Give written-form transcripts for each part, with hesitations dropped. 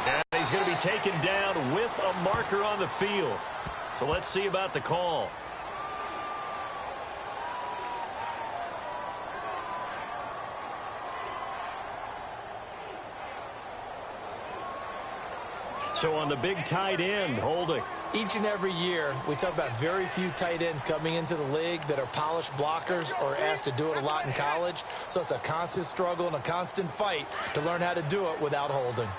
And he's going to be taken down with a marker on the field. So let's see about the call. So on the big tight end, holding. Each and every year, we talk about very few tight ends coming into the league that are polished blockers or asked to do it a lot in college. So it's a constant struggle and a constant fight to learn how to do it without holding.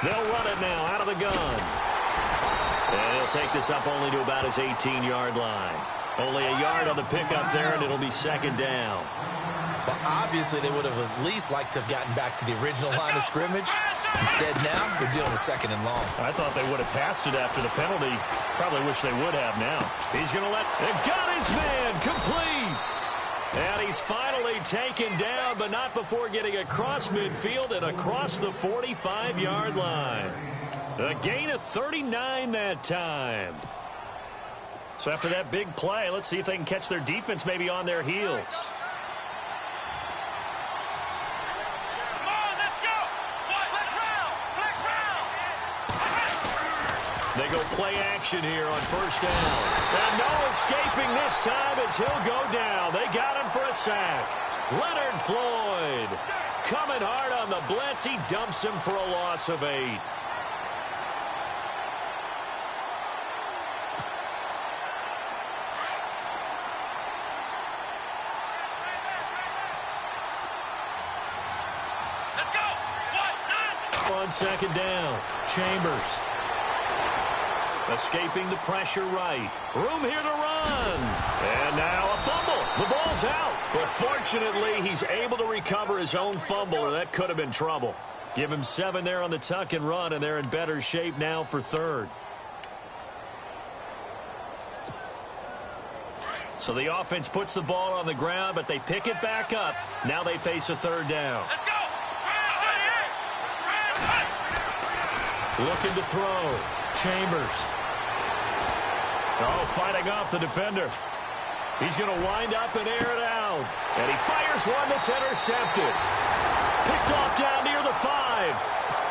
They'll run it now out of the gun. And he'll take this up only to about his 18-yard line. Only a yard on the pickup there, and it'll be second down. Well, obviously, they would have at least liked to have gotten back to the original line of scrimmage. Instead, now, they're dealing with second and long. I thought they would have passed it after the penalty. Probably wish they would have now. He's going to let... And got his man complete. And he's finally taken down, but not before getting across midfield and across the 45-yard line. A gain of 39 that time. So after that big play, let's see if they can catch their defense maybe on their heels. They go play action here on first down. And no escaping this time as he'll go down. They got him for a sack. Leonard Floyd coming hard on the blitz. He dumps him for a loss of 8. On second down, Chambers. Escaping the pressure right. Room here to run. And now a fumble. The ball's out. But fortunately, he's able to recover his own fumble, or that could have been trouble. Give him 7 there on the tuck and run, and they're in better shape now for third. So the offense puts the ball on the ground, but they pick it back up. Now they face a third down. Let's go. Looking to throw. Chambers. Oh, fighting off the defender. He's going to wind up and air it out. And he fires one that's intercepted. Picked off down near the 5.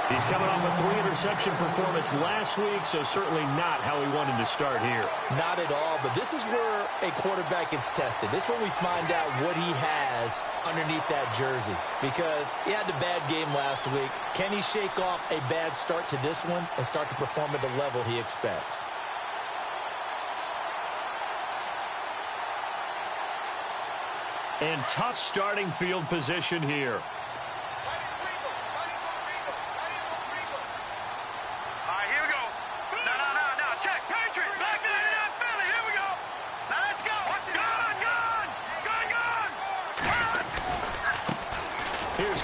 He's coming off a 3-interception performance last week, so certainly not how he wanted to start here. Not at all, but this is where a quarterback gets tested. This is when we find out what he has underneath that jersey, because he had a bad game last week. Can he shake off a bad start to this one and start to perform at the level he expects? And tough starting field position here.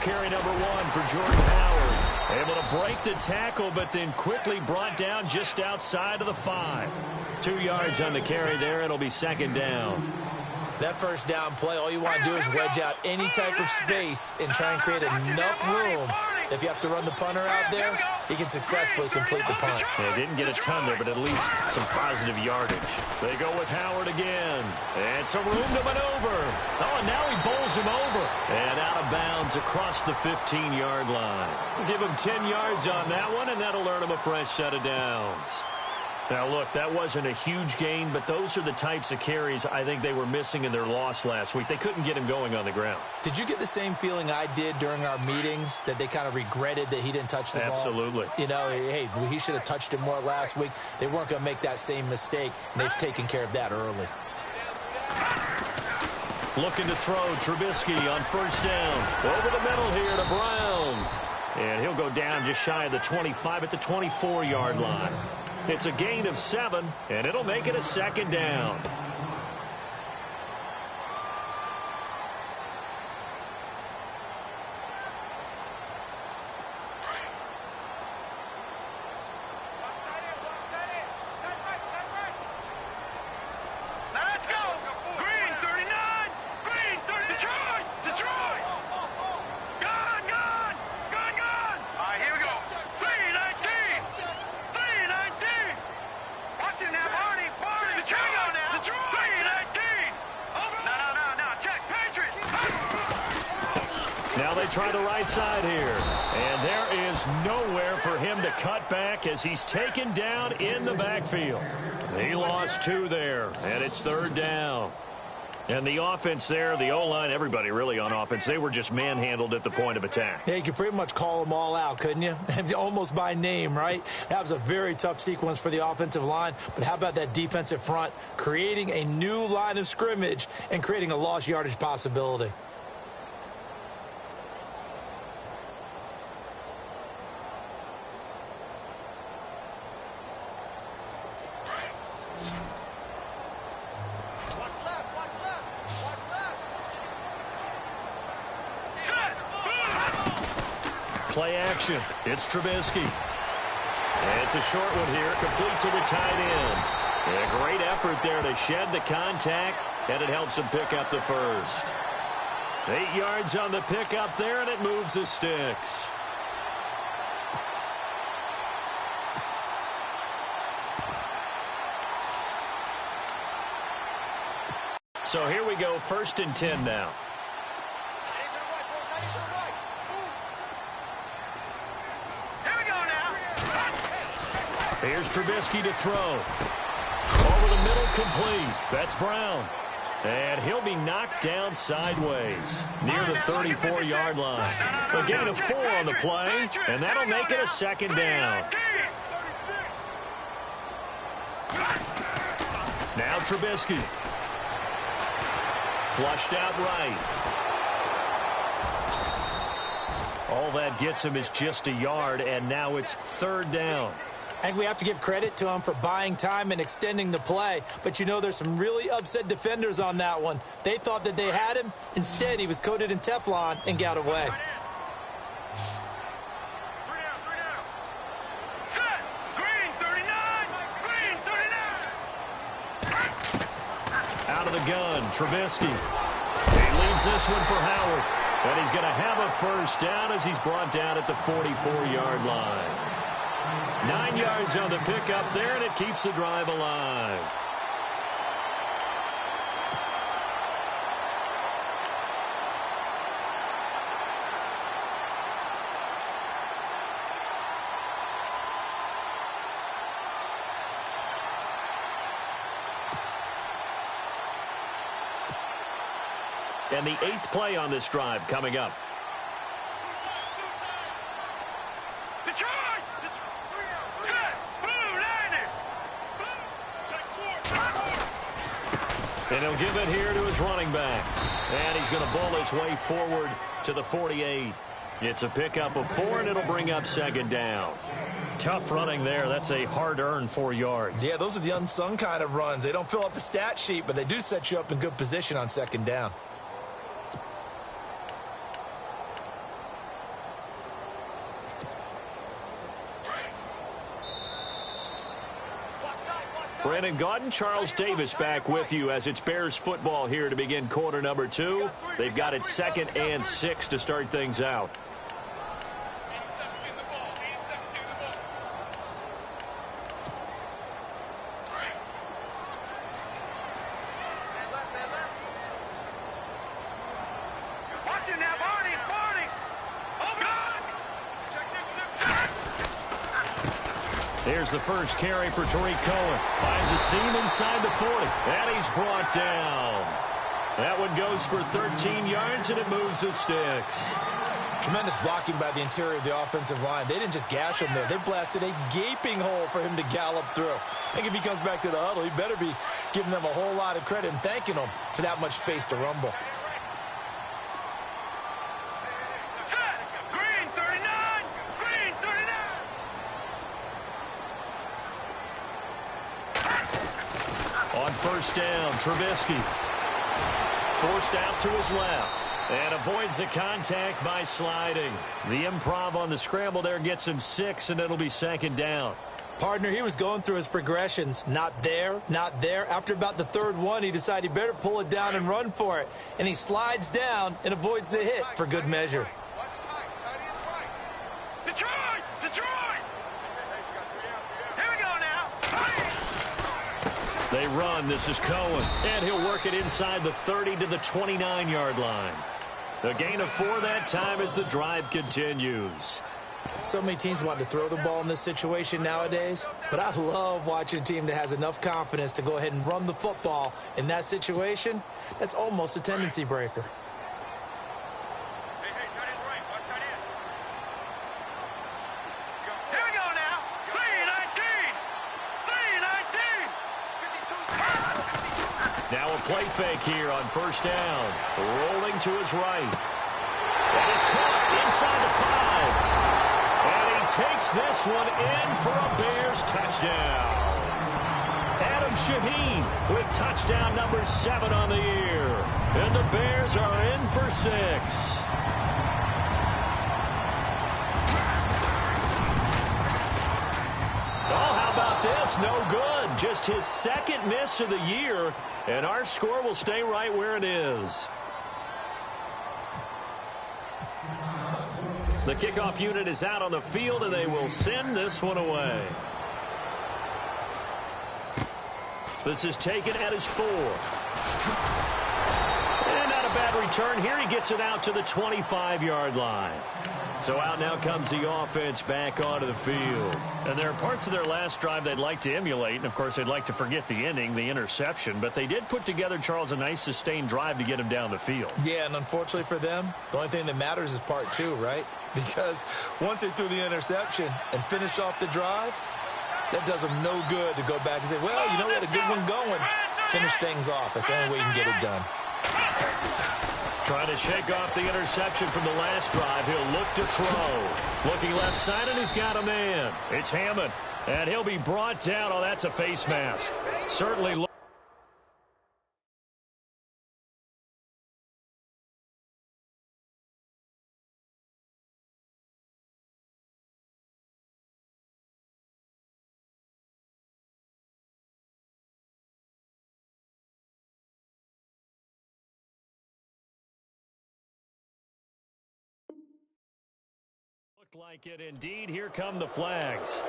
Carry number 1 for Jordan Howard. Able to break the tackle, but then quickly brought down just outside of the 5. 2 yards on the carry there. It'll be second down. That first down play, all you want to do is wedge out any type of space and try and create enough room. If you have to run the punter out there, he can successfully complete the punt. Yeah, didn't get a ton there, but at least some positive yardage. They go with Howard again. And some room to maneuver. Oh, and now he bowls him over. And out of bounds across the 15-yard line. We'll give him 10 yards on that one, and that'll earn him a fresh set of downs. Now, look, that wasn't a huge gain, but those are the types of carries I think they were missing in their loss last week. They couldn't get him going on the ground. Did you get the same feeling I did during our meetings, that they kind of regretted that he didn't touch the ball? Absolutely. You know, hey, he should have touched it more last week. They weren't going to make that same mistake, and they've taken care of that early. Looking to throw, Trubisky on first down. Over the middle here to Brown. And he'll go down just shy of the 25 at the 24-yard line. It's a gain of 7, and it'll make it a second down. Let's go! Green, 39! Green, 30! Detroit! Detroit! Gone! All right, here we go. 319! 319! Watch it now, Barney! Detroit! Now they try the right side here. And there is nowhere for him to cut back as he's taken down in the backfield. He lost 2 there, and it's 3rd down. And the offense there, the O-line, everybody really on offense, they were just manhandled at the point of attack. Yeah, you could pretty much call them all out, couldn't you? Almost by name, right? That was a very tough sequence for the offensive line. But how about that defensive front, creating a new line of scrimmage and creating a lost yardage possibility? Play action. It's Trubisky. And it's a short one here, complete to the tight end. And a great effort there to shed the contact, and it helps him pick up the first. 8 yards on the pickup there, and it moves the sticks. So here we go, 1st and 10 now. Here's Trubisky to throw. Over the middle, complete. That's Brown. And he'll be knocked down sideways near the 34-yard line. A gain of 4 on the play, and that'll make it a 2nd down. Now Trubisky. Flushed out right. All that gets him is just a yard, and now it's 3rd down. I think we have to give credit to him for buying time and extending the play. But, you know, there's some really upset defenders on that one. They thought that they had him. Instead, he was coated in Teflon and got away. Set. Green 39. Green 39. Out of the gun, Trubisky. He leaves this one for Howard. And he's going to have a 1st down as he's brought down at the 44-yard line. 9 yards on the pickup there, and it keeps the drive alive. And the 8th play on this drive coming up. And he'll give it here to his running back. And he's going to bowl his way forward to the 48. It's a pickup of 4, and it'll bring up 2nd down. Tough running there. That's a hard-earned 4 yards. Yeah, those are the unsung kind of runs. They don't fill up the stat sheet, but they do set you up in good position on 2nd down. Brandon Gaudin, Charles Davis back with you as it's Bears football here to begin quarter number 2. They've got it 2nd and 6 to start things out. Here's the first carry for Tariq Cohen. Finds a seam inside the 40. And he's brought down. That one goes for 13 yards, and it moves the sticks. Tremendous blocking by the interior of the offensive line. They didn't just gash him there. They blasted a gaping hole for him to gallop through. I think if he comes back to the huddle, he better be giving them a whole lot of credit and thanking them for that much space to rumble. On 1st down, Trubisky forced out to his left and avoids the contact by sliding. The improv on the scramble there gets him 6, and it'll be 2nd down. Partner, he was going through his progressions. Not there, not there. After about the 3rd one, he decided he better pull it down and run for it. And he slides down and avoids the hit for good measure. Detroit! Detroit! Here we go now. They run. This is Cohen. And he'll work it inside the 30 to the 29-yard line. A gain of 4 that time as the drive continues. So many teams want to throw the ball in this situation nowadays, but I love watching a team that has enough confidence to go ahead and run the football in that situation. That's almost a tendency breaker. Here we go now. 3-19. 3-19. Now a play fake here on first down. Rolling to his right. That is caught inside the 5. And he takes this one in for a Bears touchdown. Adam Shaheen with touchdown number 7 on the year. And the Bears are in for 6. Oh, how about this? No good. Just his second miss of the year. And our score will stay right where it is. The kickoff unit is out on the field, and they will send this one away. This is taken at his 4. And not a bad return here. He gets it out to the 25-yard line. So out now comes the offense back onto the field. And there are parts of their last drive they'd like to emulate. And, of course, they'd like to forget the ending, the interception. But they did put together, Charles, a nice sustained drive to get him down the field. Yeah, and unfortunately for them, the only thing that matters is part 2, right? Because once they threw the interception and finished off the drive, that does them no good to go back and say, well, you know, we had a good one going. Finish things off. That's the only way you can get it done. Trying to shake off the interception from the last drive. He'll look to throw. Looking left side, and he's got a man. It's Hammond, and he'll be brought down. Oh, that's a face mask. Certainly look. Like it indeed. Here come the flags.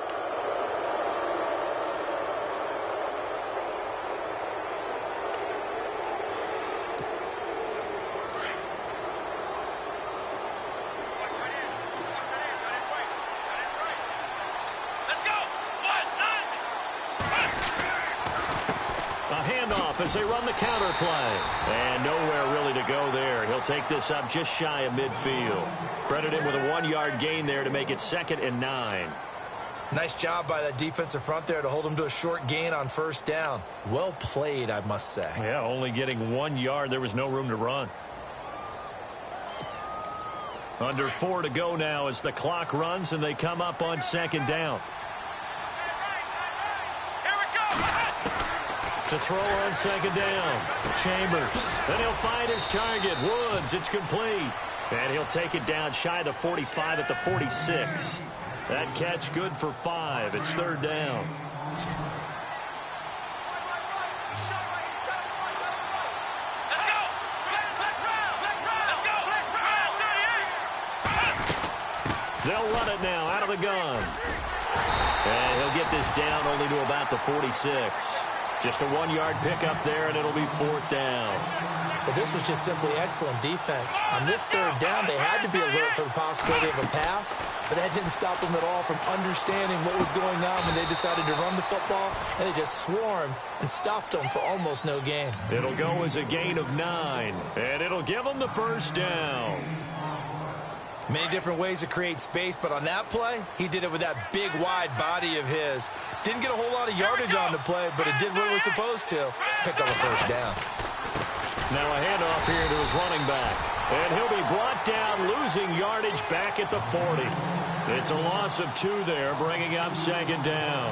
A handoff as they run the counter play. And nowhere really to go there. He'll take this up just shy of midfield. Credit him with a 1-yard gain there to make it 2nd and 9. Nice job by that defensive front there to hold him to a short gain on first down. Well played, I must say. Yeah, only getting 1 yard. There was no room to run. Under 4 to go now as the clock runs and they come up on 2nd down. To throw on 2nd down. Chambers. Then he'll find his target. Woods. It's complete. And he'll take it down shy of the 45 at the 46. That catch good for 5. It's 3rd down. They'll run it now out of the gun. And he'll get this down only to about the 46. Just a 1-yard pickup there, and it'll be 4th down. But this was just simply excellent defense. On this 3rd down, they had to be alert for the possibility of a pass, but that didn't stop them at all from understanding what was going on when they decided to run the football, and they just swarmed and stopped them for almost no gain. It'll go as a gain of 9, and it'll give them the 1st down. Many different ways to create space, but on that play, he did it with that big, wide body of his. Didn't get a whole lot of yardage on the play, but it did what it was supposed to. Picked up a 1st down. Now a handoff here to his running back. And he'll be brought down, losing yardage back at the 40. It's a loss of 2 there, bringing up 2nd down.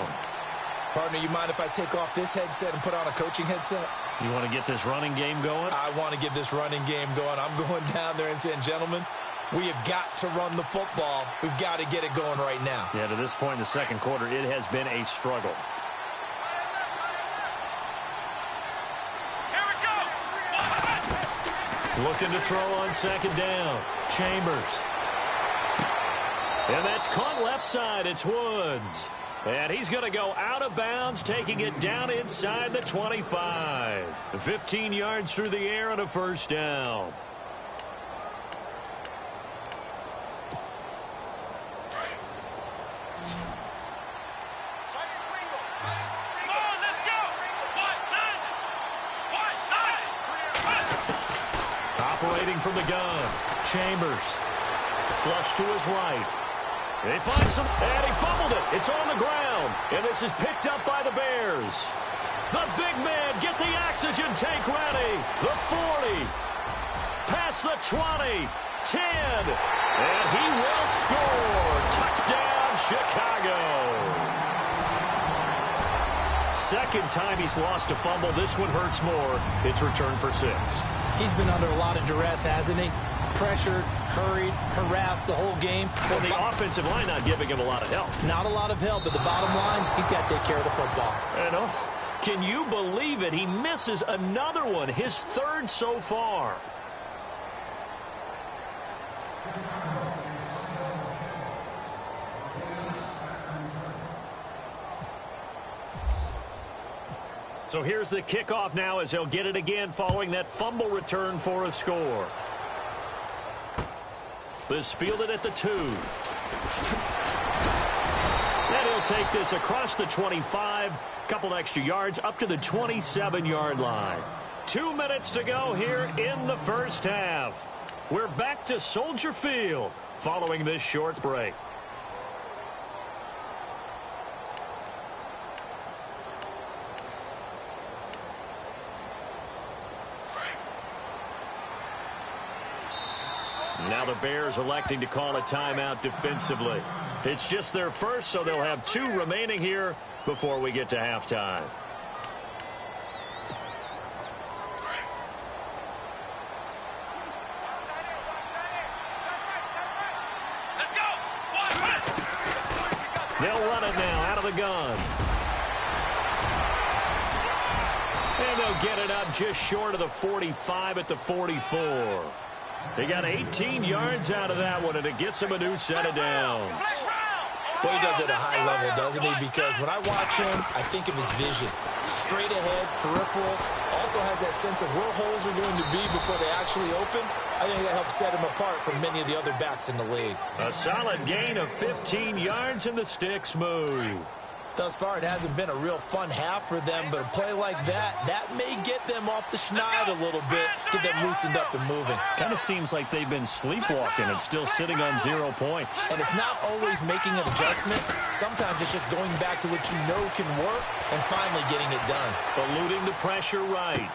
Partner, you mind if I take off this headset and put on a coaching headset? You want to get this running game going? I want to get this running game going. I'm going down there and saying, gentlemen, we have got to run the football. We've got to get it going right now. Yeah, to this point in the 2nd quarter, it has been a struggle. Here we go. Looking to throw on 2nd down. Chambers. And that's caught left side. It's Woods. And he's going to go out of bounds, taking it down inside the 25. 15 yards through the air and a 1st down. rotating from the gun. Chambers. Flush to his right. They find some, and he fumbled it. It's on the ground, and this is picked up by the Bears. The big man, get the oxygen tank ready. The 40. Past the 20. 10. And he will score. Touchdown, Chicago. Second time he's lost a fumble. This one hurts more. It's returned for 6. He's been under a lot of duress, hasn't he? Pressured, hurried, harassed the whole game. Well, the offensive line not giving him a lot of help. Not a lot of help, but the bottom line, he's got to take care of the football. And can you believe it? He misses another one, his third so far. So here's the kickoff now as he'll get it again following that fumble return for a score. This fielded at the 2. And he'll take this across the 25. Couple extra yards up to the 27-yard line. 2 minutes to go here in the first half. We're back to Soldier Field following this short break. Now the Bears electing to call a timeout defensively. It's just their first, so they'll have 2 remaining here before we get to halftime. They'll run it now out of the gun. And they'll get it up just short of the 45 at the 44. They got 18 yards out of that one, and it gets him a new set of downs. Boy, he does it at a high level, doesn't he? Because when I watch him, I think of his vision. Straight ahead, peripheral. Also has that sense of where holes are going to be before they actually open. I think that helps set him apart from many of the other backs in the league. A solid gain of 15 yards, and the sticks move. Thus far, it hasn't been a real fun half for them, but a play like that may get them off the schneid a little bit, get them loosened up and moving. Kind of seems like they've been sleepwalking and still sitting on 0 points. And it's not always making an adjustment. Sometimes it's just going back to what you know can work and finally getting it done. Eluding the pressure right.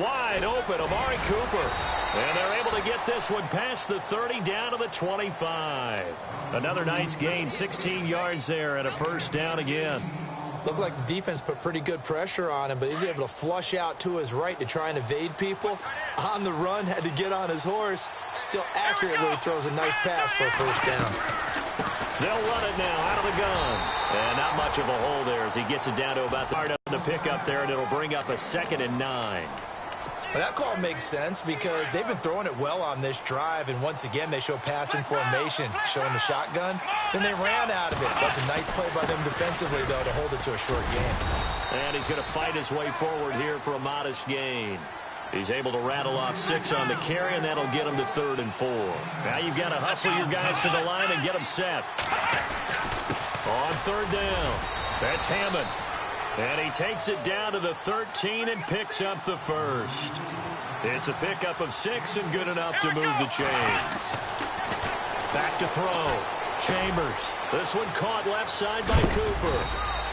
Wide open, Amari Cooper. And they're able to get this one past the 30 down to the 25. Another nice gain, 16 yards there and a first down again. Looked like the defense put pretty good pressure on him, but he's able to flush out to his right to try and evade people. On the run, had to get on his horse. Still accurately throws a nice pass for a first down. They'll run it now out of the gun. And not much of a hole there as he gets it down to about the yard of the pickup there, and it'll bring up a 2nd and 9. Well, that call makes sense because they've been throwing it well on this drive, and once again they show passing formation, showing the shotgun. Then they ran out of it. That's a nice play by them defensively, though, to hold it to a short game. And he's going to fight his way forward here for a modest gain. He's able to rattle off 6 on the carry, and that'll get him to 3rd and 4. Now you've got to hustle your guys to the line and get them set. On 3rd down, that's Hammond. And he takes it down to the 13 and picks up the first. It's a pickup of 6 and good enough to move the chains. Back to throw. Chambers. This one caught left side by Cooper.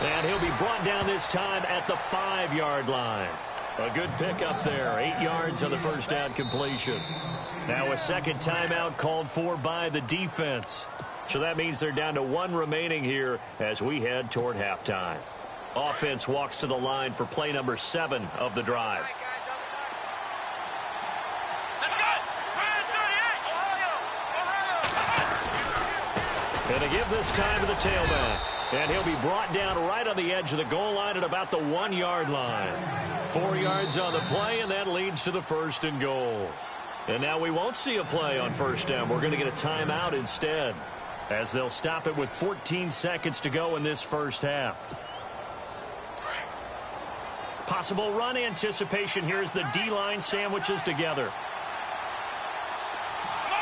And he'll be brought down this time at the 5-yard line. A good pickup there. 8 yards on the first down completion. Now a second timeout called for by the defense. So that means they're down to 1 remaining here as we head toward halftime. Offense walks to the line for play number 7 of the drive. And they give this time to the tailback. And he'll be brought down right on the edge of the goal line at about the 1-yard line. 4 yards on the play, and that leads to the 1st and goal. And now we won't see a play on first down. We're going to get a timeout instead, as they'll stop it with 14 seconds to go in this first half. Possible run anticipation here as the D-line sandwiches together.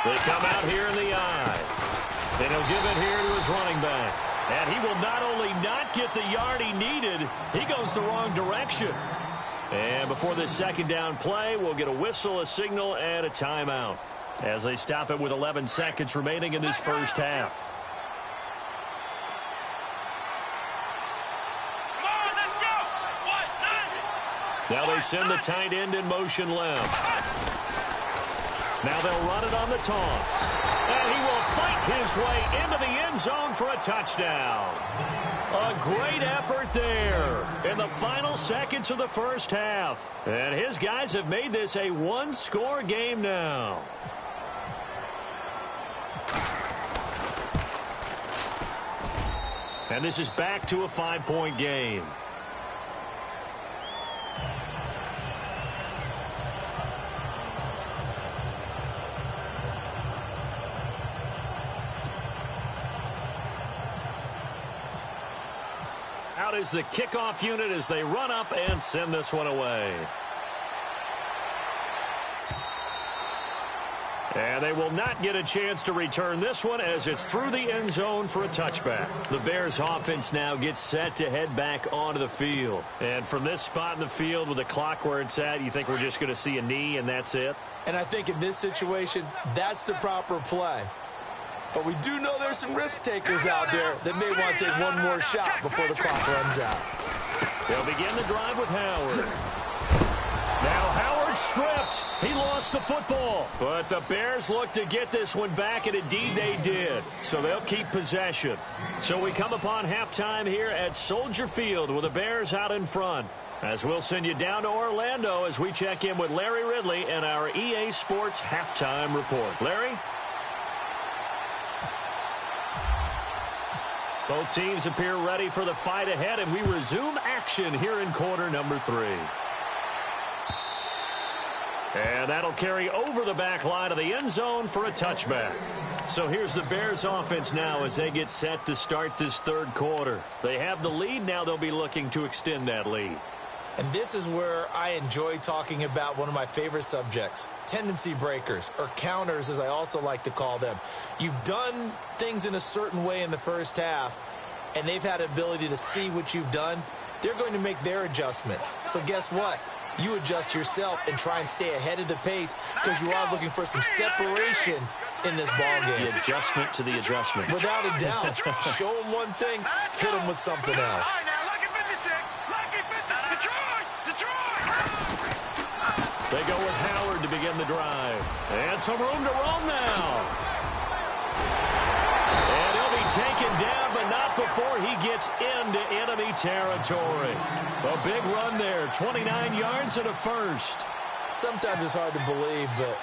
They come out here in the eye. And he'll give it here to his running back. And he will not only not get the yard he needed, he goes the wrong direction. And before this second down play, we'll get a whistle, a signal, and a timeout as they stop it with 11 seconds remaining in this first half. Now they send the tight end in motion left. Now they'll run it on the toss. And he will fight his way into the end zone for a touchdown. A great effort there in the final seconds of the first half. And his guys have made this a one-score game now. And this is back to a 5-point game. Out is the kickoff unit as they run up and send this one away. And they will not get a chance to return this one as it's through the end zone for a touchback. The Bears offense now gets set to head back onto the field. And from this spot in the field with the clock where it's at, you think we're just going to see a knee and that's it? And I think in this situation, that's the proper play. But we do know there's some risk takers out there that may want to take one more shot before the clock runs out. They'll begin the drive with Howard. Now Howard stripped. He lost the football. But the Bears look to get this one back, and indeed they did. So they'll keep possession. So we come upon halftime here at Soldier Field with the Bears out in front. As we'll send you down to Orlando as we check in with Larry Ridley and our EA Sports halftime report. Larry? Both teams appear ready for the fight ahead, and we resume action here in quarter number 3. And that'll carry over the back line of the end zone for a touchback. So here's the Bears offense now as they get set to start this third quarter. They have the lead. Now they'll be looking to extend that lead. And this is where I enjoy talking about one of my favorite subjects, tendency breakers, or counters as I also like to call them. You've done things in a certain way in the first half, and they've had the ability to see what you've done. They're going to make their adjustments. So guess what? You adjust yourself and try and stay ahead of the pace because you are looking for some separation in this ball game. The adjustment to the adjustment. Without a doubt. Show them one thing, hit them with something else. They go with Howard to begin the drive. And some room to roam now. And he'll be taken down, but not before he gets into enemy territory. A big run there, 29 yards and a first. Sometimes it's hard to believe, but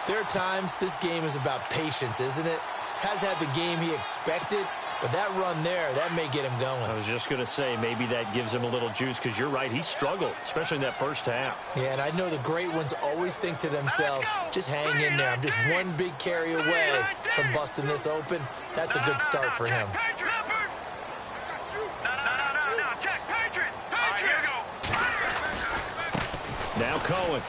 there are times this game is about patience, isn't it? Has had the game he expected, but that run there, that may get him going. I was just going to say, maybe that gives him a little juice because you're right, he struggled, especially in that first half. Yeah, and I know the great ones always think to themselves, just hang in there. I'm just one big carry away from busting this open. That's a good start for him. Now Cohen.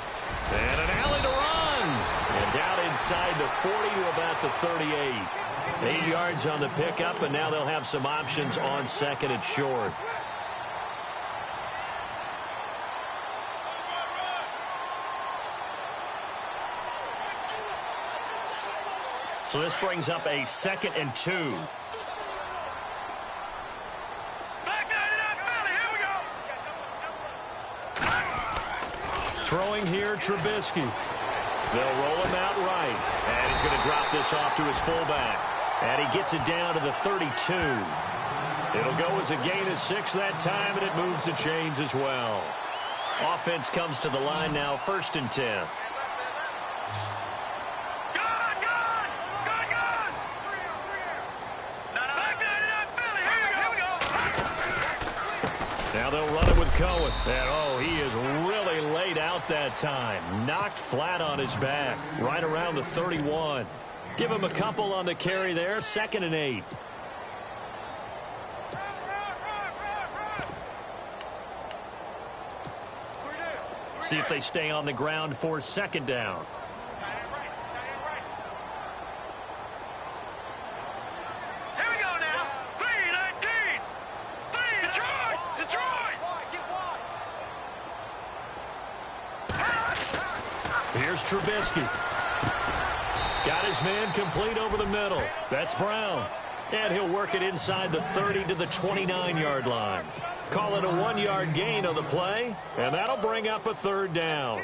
And an alley to run. And down inside the 40 to about the 38. 8 yards on the pickup, and now they'll have some options on second and short. So this brings up a 2nd and 2. Throwing here, Trubisky. They'll roll him out right. And he's going to drop this off to his fullback. And he gets it down to the 32. It'll go as a gain of 6 that time, and it moves the chains as well. Offense comes to the line now, 1st and 10. Now they'll run it with Cohen. And, oh, he is really laid out that time. Knocked flat on his back, right around the 31. Give him a couple on the carry there, 2nd and 8. See if they stay on the ground for 2nd down. Here's Trubisky. Got his man complete over the middle. That's Brown. And he'll work it inside the 30 to the 29-yard line. Call it a 1-yard gain on the play, and that'll bring up a third down.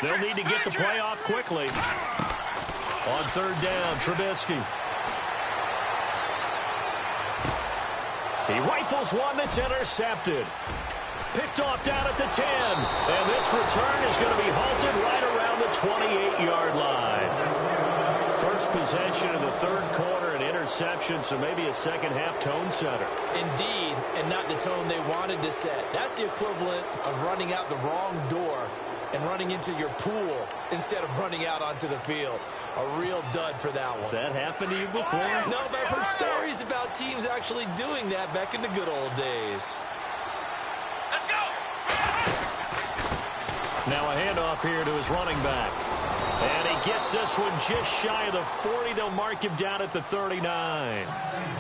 They'll need to get the play off quickly. On third down, Trubisky. He rifles one that's intercepted. Picked off down at the 10. And this return is going to be halted right around the 28-yard line. First possession of the third quarter, an interception, so maybe a second-half tone setter. Indeed, and not the tone they wanted to set. That's the equivalent of running out the wrong door and running into your pool instead of running out onto the field. A real dud for that one. Has that happened to you before? No, but I've heard stories about teams actually doing that back in the good old days. Let's go! Now a handoff here to his running back. And he gets this one just shy of the 40. They'll mark him down at the 39.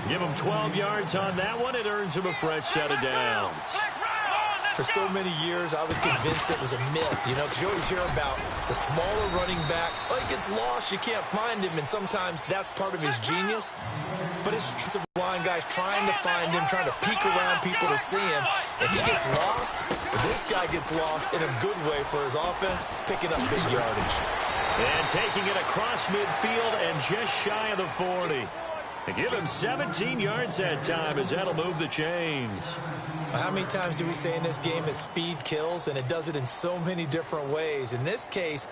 Give him 12 yards on that one. It earns him a fresh set of downs. For so many years, I was convinced it was a myth, you know, because you always hear about the smaller running back. Oh, he gets lost, you can't find him, and sometimes that's part of his genius. But it's the line guys trying to find him, trying to peek around people to see him. If he gets lost, this guy gets lost in a good way for his offense, picking up big yardage. And taking it across midfield and just shy of the 40. They give him 17 yards that time as that'll move the chains. How many times do we say in this game that speed kills, and it does it in so many different ways? In this case,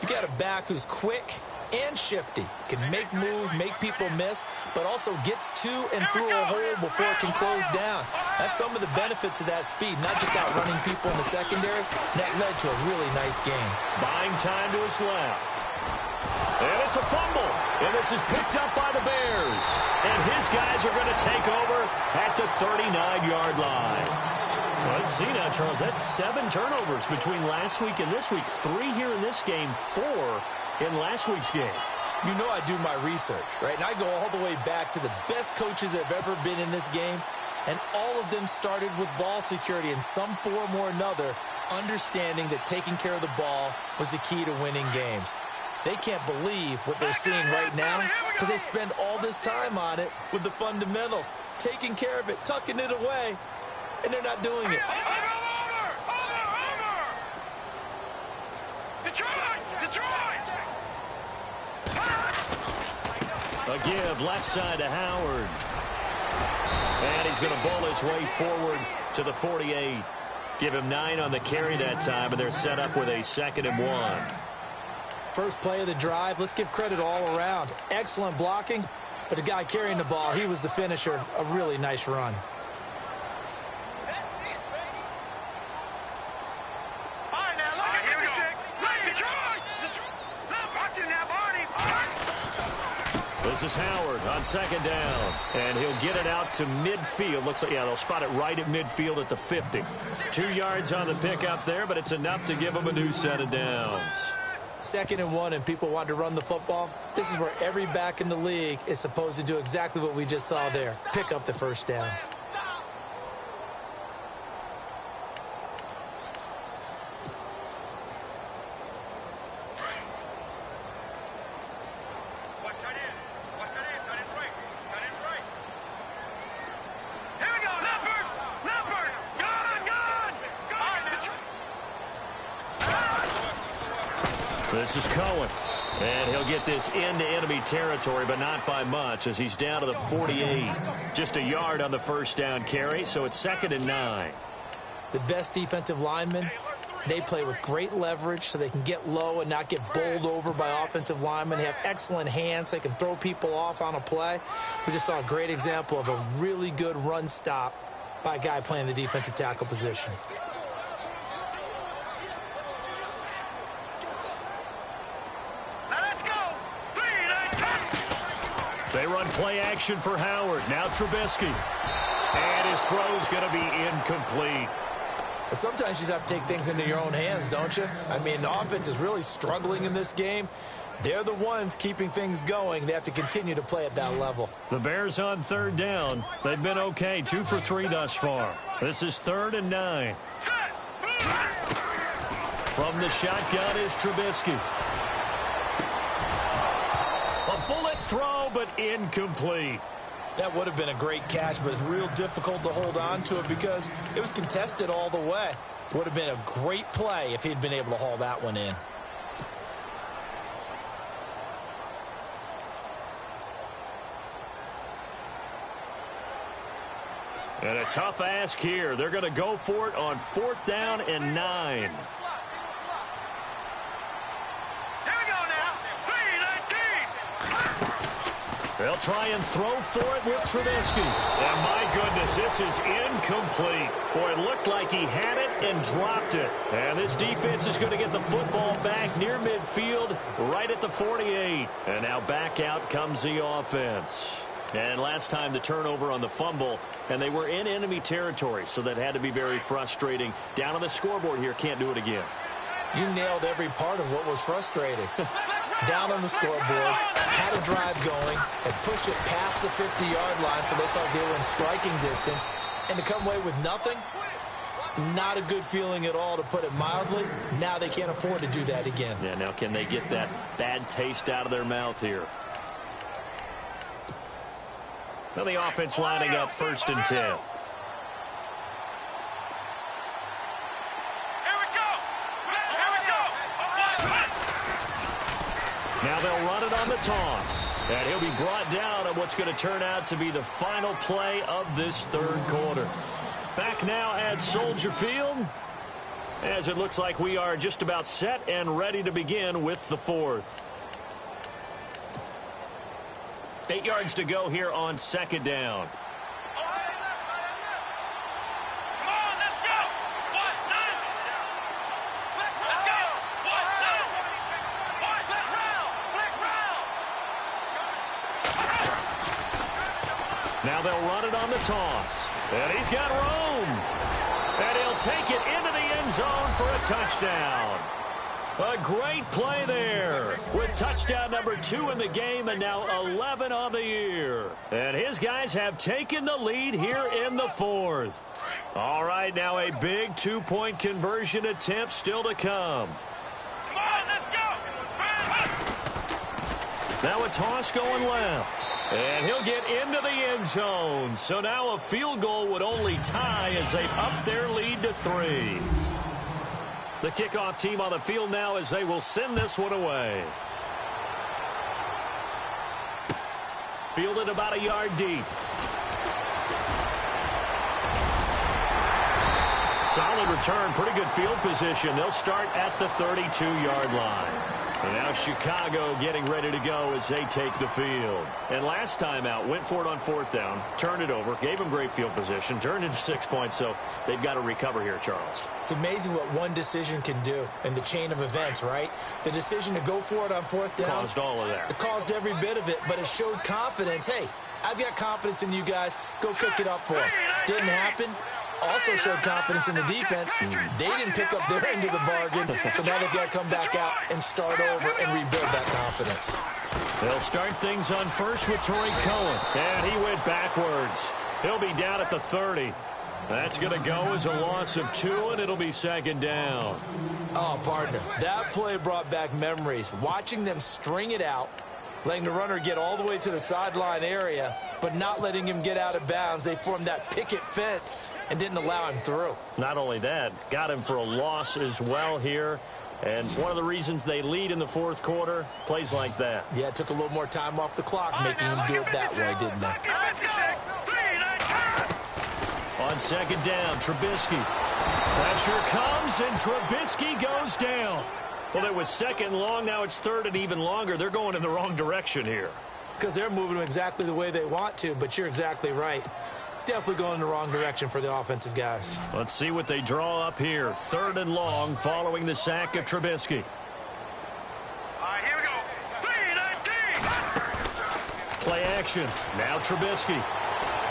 you got a back who's quick and shifty, can make moves, make people miss, but also gets to and through a hole before it can close down. That's some of the benefits of that speed, not just outrunning people in the secondary. That led to a really nice game. Buying time to his left. And it's a fumble. And this is picked up by the Bears. And his guys are going to take over at the 39-yard line. Well, let's see now, Charles. That's 7 turnovers between last week and this week. 3 here in this game, 4 in last week's game. You know I do my research, right? And I go all the way back to the best coaches that have ever been in this game. And all of them started with ball security in some form or another, understanding that taking care of the ball was the key to winning games. They can't believe what they're seeing right now because they spend all this time on it with the fundamentals, taking care of it, tucking it away, and they're not doing it. A give left side to Howard. And he's going to bowl his way forward to the 48. Give him 9 on the carry that time, and they're set up with a 2nd and 1. First play of the drive, let's give credit all around. Excellent blocking, but the guy carrying the ball, he was the finisher. A really nice run. This is Howard on 2nd down, and he'll get it out to midfield. Looks like, yeah, they'll spot it right at midfield at the 50. 2 yards on the pickup there, but it's enough to give him a new set of downs. 2nd and 1, and people want to run the football. This is where every back in the league is supposed to do exactly what we just saw there. Pick up the first down. This is Cohen, and he'll get this into enemy territory, but not by much as he's down to the 48. Just a yard on the first down carry, so it's 2nd and 9. The best defensive linemen, they play with great leverage so they can get low and not get bowled over by offensive linemen. They have excellent hands. They can throw people off on a play. We just saw a great example of a really good run stop by a guy playing the defensive tackle position. play action for Howard. Now Trubisky. And his throw's going to be incomplete. Sometimes you just have to take things into your own hands, don't you? I mean, the offense is really struggling in this game. They're the ones keeping things going. They have to continue to play at that level. The Bears on third down. They've been okay, 2 for 3 thus far. This is 3rd and 9. From the shotgun is Trubisky. A bullet throw, but incomplete. That would have been a great catch, but it's real difficult to hold on to it because it was contested all the way. It would have been a great play if he'd been able to haul that one in. And a tough ask here. They're going to go for it on 4th down and 9. They'll try and throw for it with Trubisky. And my goodness, this is incomplete. Boy, it looked like he had it and dropped it. And this defense is going to get the football back near midfield, right at the 48. And now back out comes the offense. And last time the turnover on the fumble, and they were in enemy territory, so that had to be very frustrating. Down on the scoreboard here, can't do it again. You nailed every part of what was frustrating. Down on the scoreboard, had a drive going, had pushed it past the 50-yard line so they thought they were in striking distance, and to come away with nothing, not a good feeling at all, to put it mildly. Now they can't afford to do that again. Yeah, now can they get that bad taste out of their mouth here? Now the offense lining up 1st and 10. Now they'll run it on the toss. And he'll be brought down on what's going to turn out to be the final play of this 3rd quarter. Back now at Soldier Field, as it looks like we are just about set and ready to begin with the 4th. 8 yards to go here on 2nd down. Now they'll run it on the toss. And he's got room. And he'll take it into the end zone for a touchdown. A great play there with touchdown number 2 in the game and now 11 on the year. And his guys have taken the lead here in the 4th. All right, now a big 2-point conversion attempt still to come. Come on, let's go. Now a toss going left. And he'll get into the end zone. So now a field goal would only tie as they up their lead to 3. The kickoff team on the field now as they will send this one away. Fielded about a yard deep. Solid return, pretty good field position. They'll start at the 32-yard line. And now Chicago getting ready to go as they take the field. And last time out, went for it on 4th down, turned it over, gave them great field position, turned into 6 points, so they've got to recover here, Charles. It's amazing what one decision can do in the chain of events, right? The decision to go for it on 4th down. Caused all of that. It caused every bit of it, but it showed confidence. Hey, I've got confidence in you guys. Go pick it up for them. Didn't happen. Also showed confidence in the defense. They didn't pick up their end of the bargain, so now they've got to come back out and start over and rebuild that confidence. They'll start things on first with Torrey Cohen. And he went backwards. He'll be down at the 30. That's going to go as a loss of 2, and it'll be 2nd down. Oh, partner, that play brought back memories. Watching them string it out, letting the runner get all the way to the sideline area, but not letting him get out of bounds. They formed that picket fence and didn't allow him through. Not only that, got him for a loss as well here. And one of the reasons they lead in the 4th quarter, plays like that. Yeah, it took a little more time off the clock, making him do it that way, didn't it? On 2nd down, Trubisky. Pressure comes, and Trubisky goes down. Well, it was 2nd long, now it's 3rd and even longer. They're going in the wrong direction here. Because they're moving them exactly the way they want to, but you're exactly right. Definitely going in the wrong direction for the offensive guys. Let's see what they draw up here. 3rd and long following the sack of Trubisky. All right, here we go. 3-19. Play action. Now Trubisky.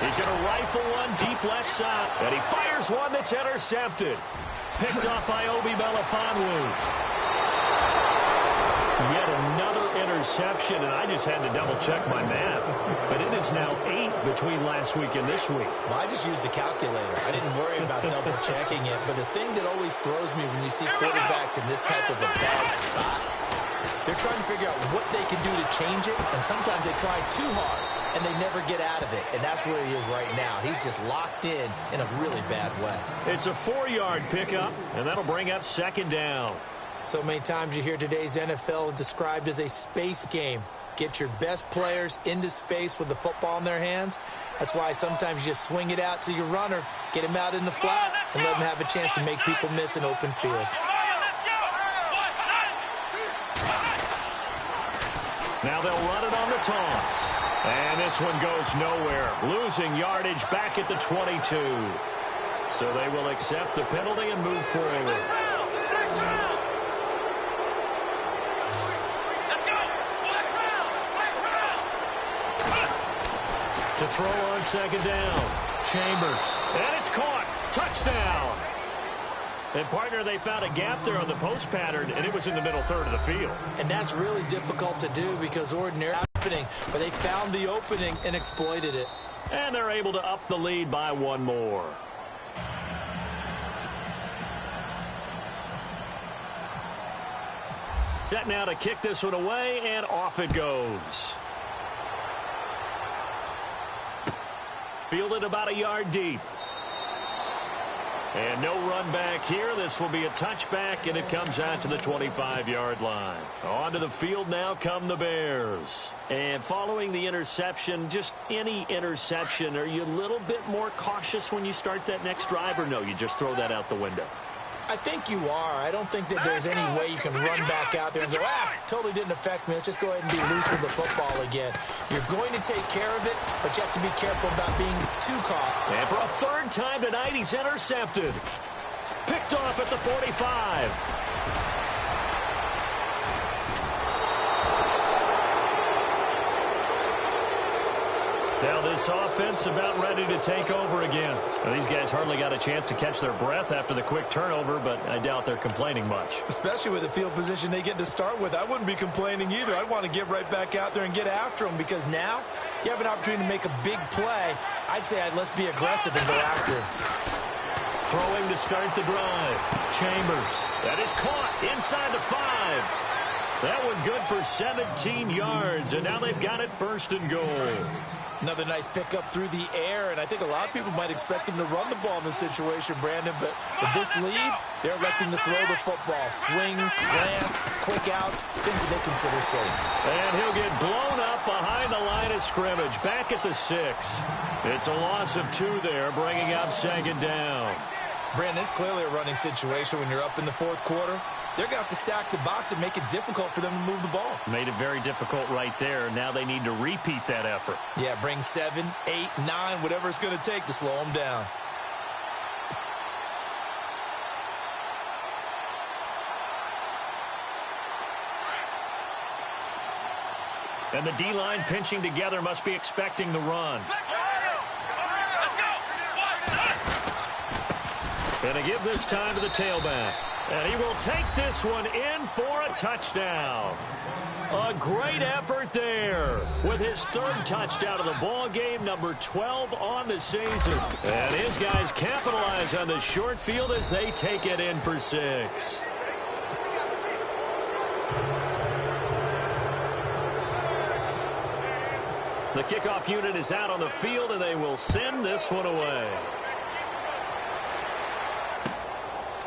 He's going to rifle one deep left side. And he fires one that's intercepted. Picked up by Obi Melifonwu. Yet another interception, and I just had to double-check my math. But it is now 8 between last week and this week. Well, I just used a calculator. I didn't worry about double-checking it. But the thing that always throws me when you see quarterbacks in this type of a bad spot, they're trying to figure out what they can do to change it, and sometimes they try too hard, and they never get out of it. And that's where he is right now. He's just locked in a really bad way. It's a 4-yard pickup, and that'll bring up second down. So many times you hear today's NFL described as a space game. Get your best players into space with the football in their hands. That's why sometimes you just swing it out to your runner, get him out in the flat, and let him have a chance to make people miss an open field. Now they'll run it on the toss. And this one goes nowhere. Losing yardage back at the 22. So they will accept the penalty and move forward. To throw on second down. Chambers. And it's caught. Touchdown. And, partner, they found a gap there on the post pattern, and it was in the middle third of the field. And that's really difficult to do because ordinarily happening, but they found the opening and exploited it. And they're able to up the lead by one more. Set now to kick this one away, and off it goes. Fielded about a yard deep. And no run back here. This will be a touchback, and it comes out to the 25-yard line. Onto the field now come the Bears. And following the interception, just any interception, are you a little bit more cautious when you start that next drive, or no, you just throw that out the window? I think you are. I don't think that there's any way you can run back out there and go, totally didn't affect me. Let's just go ahead and be loose with the football again. You're going to take care of it, but you have to be careful about being too caught. And for a third time tonight, he's intercepted. Picked off at the 45. Now this offense about ready to take over again. Well, these guys hardly got a chance to catch their breath after the quick turnover, but I doubt they're complaining much. Especially with the field position they get to start with. I wouldn't be complaining either. I'd want to get right back out there and get after them because now you have an opportunity to make a big play. I'd say let's be aggressive and go after him. Throwing to start the drive. Chambers. That is caught inside the 5. That one good for 17 yards, and now they've got it first and goal. Another nice pickup through the air, and I think a lot of people might expect them to run the ball in this situation, Brandon, but with this lead, they're electing to throw the football. Swings, slants, quick outs, things that they consider safe. And he'll get blown up behind the line of scrimmage, back at the 6. It's a loss of 2 there, bringing up second down. Brandon, it's clearly a running situation when you're up in the fourth quarter. They're going to have to stack the box and make it difficult for them to move the ball. Made it very difficult right there. Now they need to repeat that effort. Yeah, bring 7, 8, 9, whatever it's going to take to slow them down. And the D-line pinching together must be expecting the run. And to give this time to the tailback. And he will take this one in for a touchdown. A great effort there with his third touchdown of the ball game, number 12 on the season. And his guys capitalize on the short field as they take it in for 6. The kickoff unit is out on the field, and they will send this one away.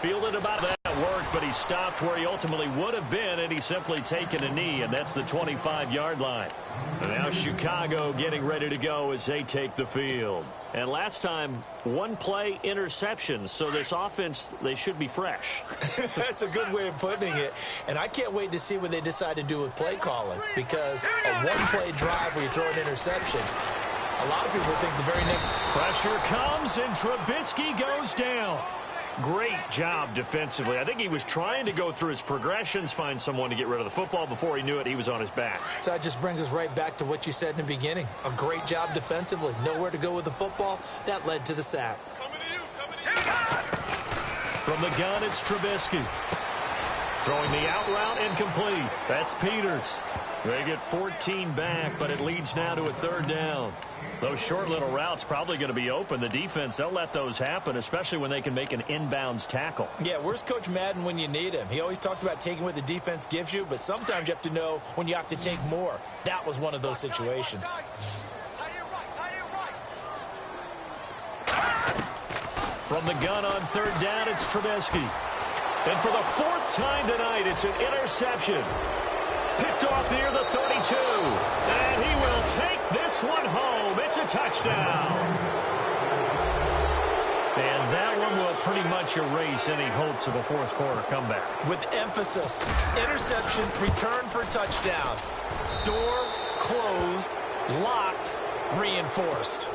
Fielded about that work, but he stopped where he ultimately would have been, and he's simply taken a knee, and that's the 25-yard line. And now Chicago getting ready to go as they take the field. And last time, one play interceptions, so this offense, they should be fresh. That's a good way of putting it. And I can't wait to see what they decide to do with play calling, because a one-play drive where you throw an interception, a lot of people think the very next... Pressure comes, and Trubisky goes down. Great job defensively. I think he was trying to go through his progressions, find someone to get rid of the football. Before he knew it, he was on his back. So that just brings us right back to what you said in the beginning. A great job defensively. Nowhere to go with the football. That led to the sack. From the gun, it's Trubisky. Throwing the out route incomplete. That's Peters. They get 14 back, but it leads now to a third down. Those short little routes probably going to be open. The defense, they'll let those happen, especially when they can make an inbounds tackle. Yeah, where's Coach Madden when you need him? He always talked about taking what the defense gives you, but sometimes you have to know when you have to take more. That was one of those situations. From the gun on third down, it's Trubisky. And for the fourth time tonight, it's an interception. Picked off near the 32. And he will take this one home. It's a touchdown. And that one will pretty much erase any hopes of a fourth quarter comeback. With emphasis, interception, return for touchdown. Door closed, locked, reinforced.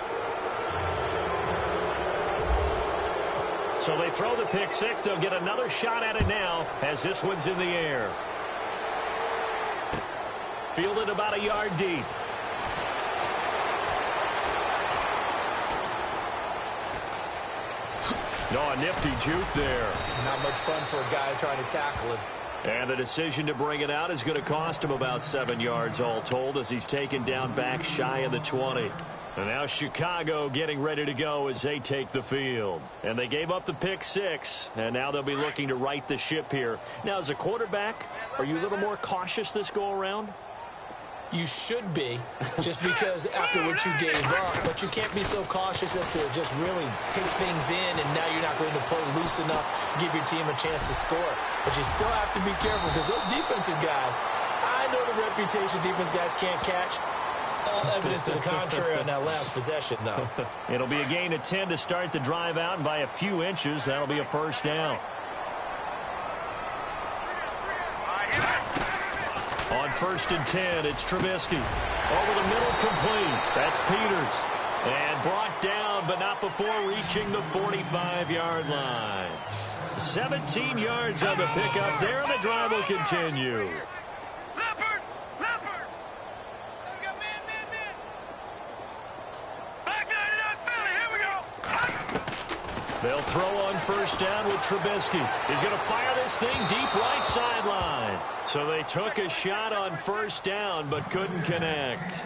So they throw the pick six. They'll get another shot at it now as this one's in the air. Fielded about a yard deep. Oh, a nifty juke there. Not much fun for a guy trying to tackle him. And the decision to bring it out is going to cost him about 7 yards all told as he's taken down back shy of the 20. And now Chicago getting ready to go as they take the field. And they gave up the pick six, and now they'll be looking to right the ship here. Now, as a quarterback, are you a little more cautious this go-around? You should be, just because after what you gave up, but you can't be so cautious as to just really take things in, and now you're not going to play loose enough to give your team a chance to score. But you still have to be careful because those defensive guys, I know the reputation defense guys can't catch. All evidence to the contrary on that last possession, though. It'll be a gain of 10 to start the drive out, and by a few inches, that'll be a first down. On 1st and 10, it's Trubisky. Over the middle, complete. That's Peters. And brought down, but not before reaching the 45-yard line. 17 yards on the pickup there, and the drive will continue. They'll throw on 1st down with Trubisky. He's going to fire this thing deep right sideline. So they took a shot on 1st down, but couldn't connect.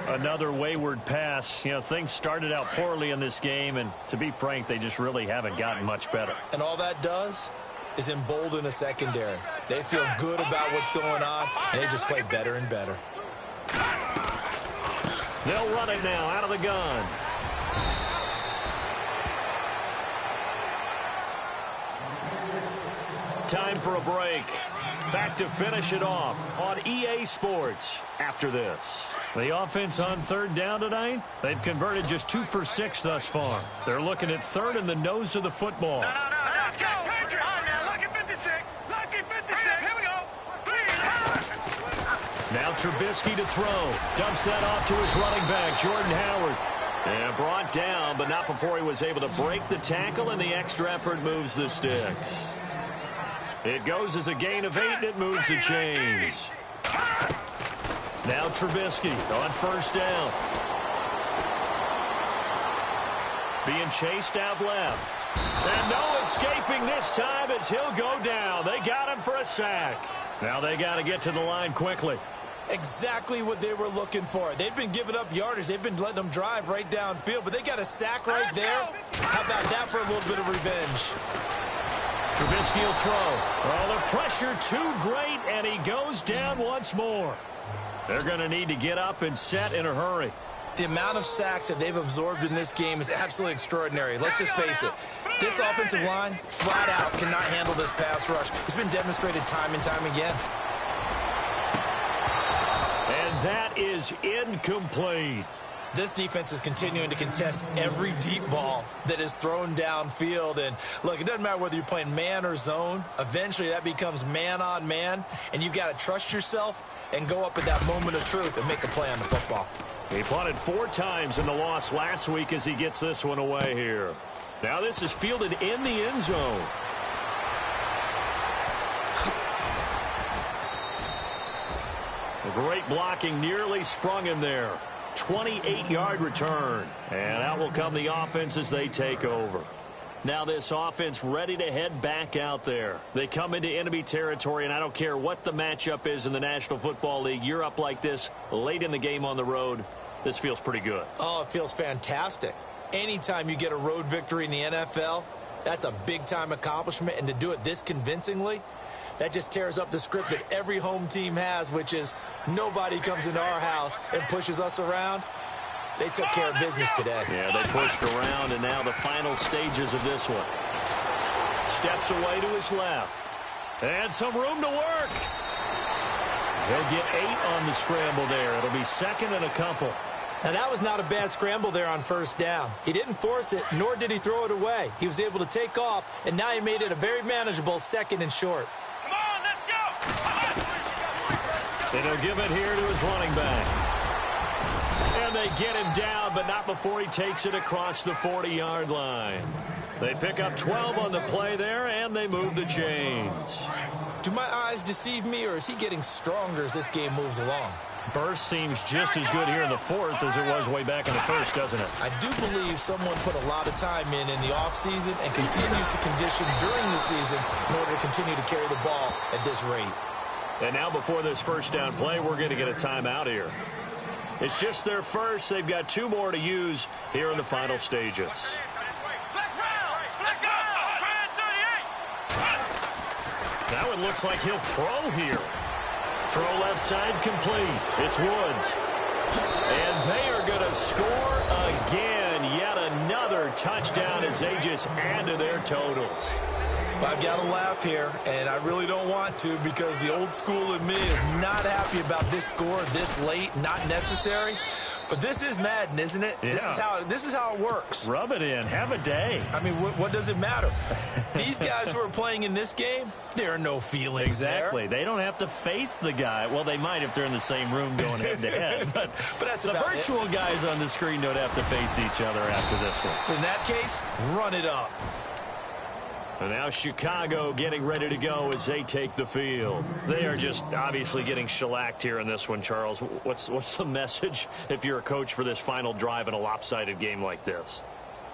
Another wayward pass. You know, things started out poorly in this game, and to be frank, they just really haven't gotten much better. And all that does is embolden a secondary. They feel good about what's going on, and they just play better and better. They'll run it now out of the gun. Time for a break. Back to finish it off on EA Sports after this. The offense on 3rd down tonight, they've converted just 2 for 6 thus far. They're looking at 3rd in the nose of the football. No, let's go. Lucky 56. Lucky 56. Here we go. Now Trubisky to throw. Dumps that off to his running back, Jordan Howard. And brought down, but not before he was able to break the tackle, and the extra effort moves the sticks. It goes as a gain of 8, and it moves the chains. Now Trubisky on 1st down. Being chased out left. And no escaping this time as he'll go down. They got him for a sack. Now they got to get to the line quickly. Exactly what they were looking for. They've been giving up yardage. They've been letting them drive right downfield, but they got a sack right there. How about that for a little bit of revenge? Trubisky will throw. Oh, the pressure too great, and he goes down once more. They're going to need to get up and set in a hurry. The amount of sacks that they've absorbed in this game is absolutely extraordinary. Let's just face it. This offensive line, flat out, cannot handle this pass rush. It's been demonstrated time and time again. And that is incomplete. This defense is continuing to contest every deep ball that is thrown downfield. And, look, it doesn't matter whether you're playing man or zone. Eventually, that becomes man-on-man, and you've got to trust yourself and go up at that moment of truth and make a play on the football. He punted 4 times in the loss last week as he gets this one away here. Now this is fielded in the end zone. Great blocking, nearly sprung him there. 28-yard return. And out will come the offense as they take over. Now this offense ready to head back out there. They come into enemy territory, and I don't care what the matchup is in the National Football League. You're up like this late in the game on the road. This feels pretty good. Oh, it feels fantastic. Anytime you get a road victory in the NFL, that's a big-time accomplishment. And to do it this convincingly, that just tears up the script that every home team has, which is nobody comes into our house and pushes us around. They took care of business today. Yeah, they pushed around, and now the final stages of this one. Steps away to his left. And some room to work. He'll get 8 on the scramble there. It'll be second and a couple. Now, that was not a bad scramble there on first down. He didn't force it, nor did he throw it away. He was able to take off, and now he made it a very manageable second and short. Come on, let's go. And he'll give it here to his running back. And they get him down, but not before he takes it across the 40-yard line. They pick up 12 on the play there, and they move the chains. Do my eyes deceive me, or is he getting stronger as this game moves along? Burst seems just as good here in the fourth as it was way back in the first, doesn't it? I do believe someone put a lot of time in the offseason and continues to condition during the season in order to continue to carry the ball at this rate. And now before this first down play, we're going to get a timeout here. It's just their first. They've got 2 more to use here in the final stages. That one looks like he'll throw here. Throw left side complete. It's Woods. And they are going to score again. Yet another touchdown as they just add to their totals. I've got to laugh here, and I really don't want to because the old school in me is not happy about this score this late, not necessary. But this is Madden, isn't it? Yeah. This is how it works. Rub it in. Have a day. I mean, what does it matter? These guys who are playing in this game, there are no feelings Exactly. there. They don't have to face the guy. Well, they might if they're in the same room going head-to-head. But that's the about virtual guys on the screen don't have to face each other after this one. In that case, run it up. And now Chicago getting ready to go as they take the field. They are just obviously getting shellacked here in this one, Charles. What's the message if you're a coach for this final drive in a lopsided game like this?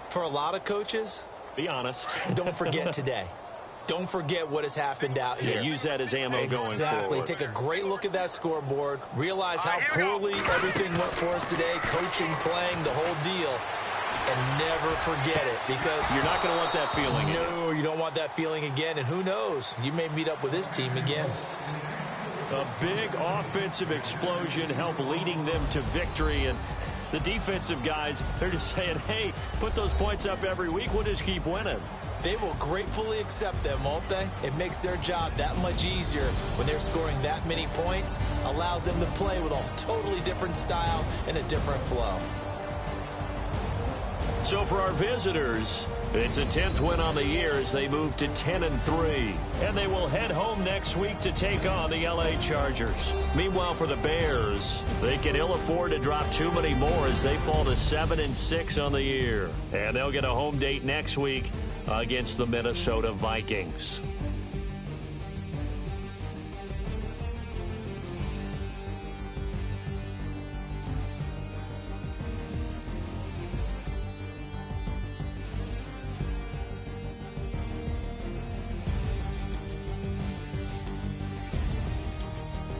For a lot of coaches, be honest. Don't forget today. Don't forget what has happened out here. Yeah, use that as ammo going forward. Exactly. Take a great look at that scoreboard. Realize how poorly everything went for us today. Coaching, playing, the whole deal. And never forget it, because you're not going to want that feeling again. No, you don't want that feeling again. And who knows? You may meet up with this team again. A big offensive explosion helped leading them to victory. And the defensive guys, they're just saying, hey, put those points up every week. We'll just keep winning. They will gratefully accept them, won't they? It makes their job that much easier when they're scoring that many points. Allows them to play with a totally different style and a different flow. So for our visitors, it's a 10th win on the year as they move to 10-3. And they will head home next week to take on the LA Chargers. Meanwhile, for the Bears, they can ill afford to drop too many more as they fall to 7-6 on the year. And they'll get a home date next week against the Minnesota Vikings.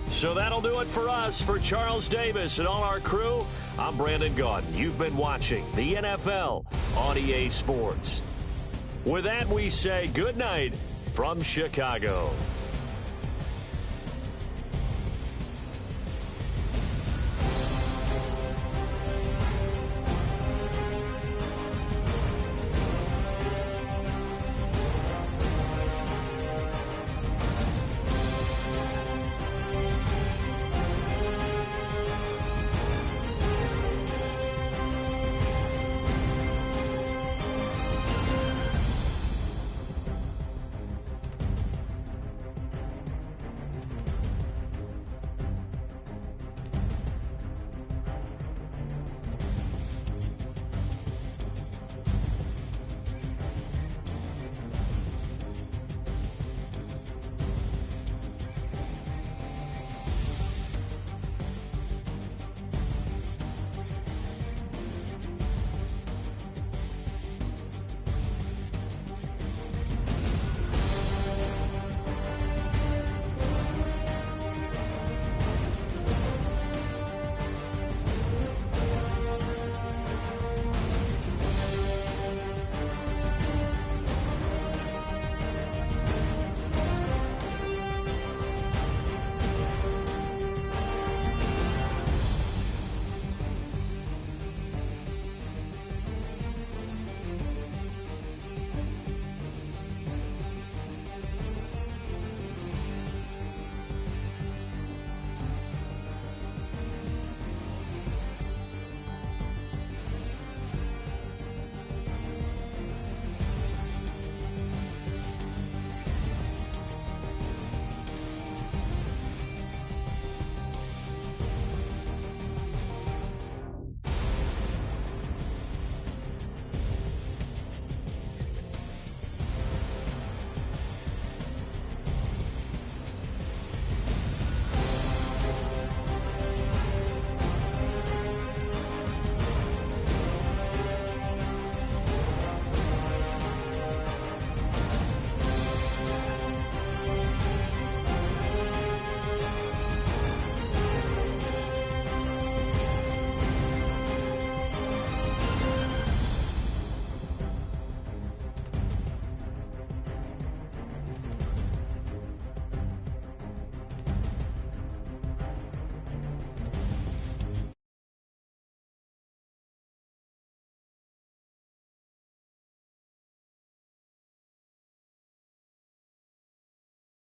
So that'll do it for us. For Charles Davis and all our crew, I'm Brandon Gaudin. You've been watching the NFL on EA Sports. With that, we say good night from Chicago.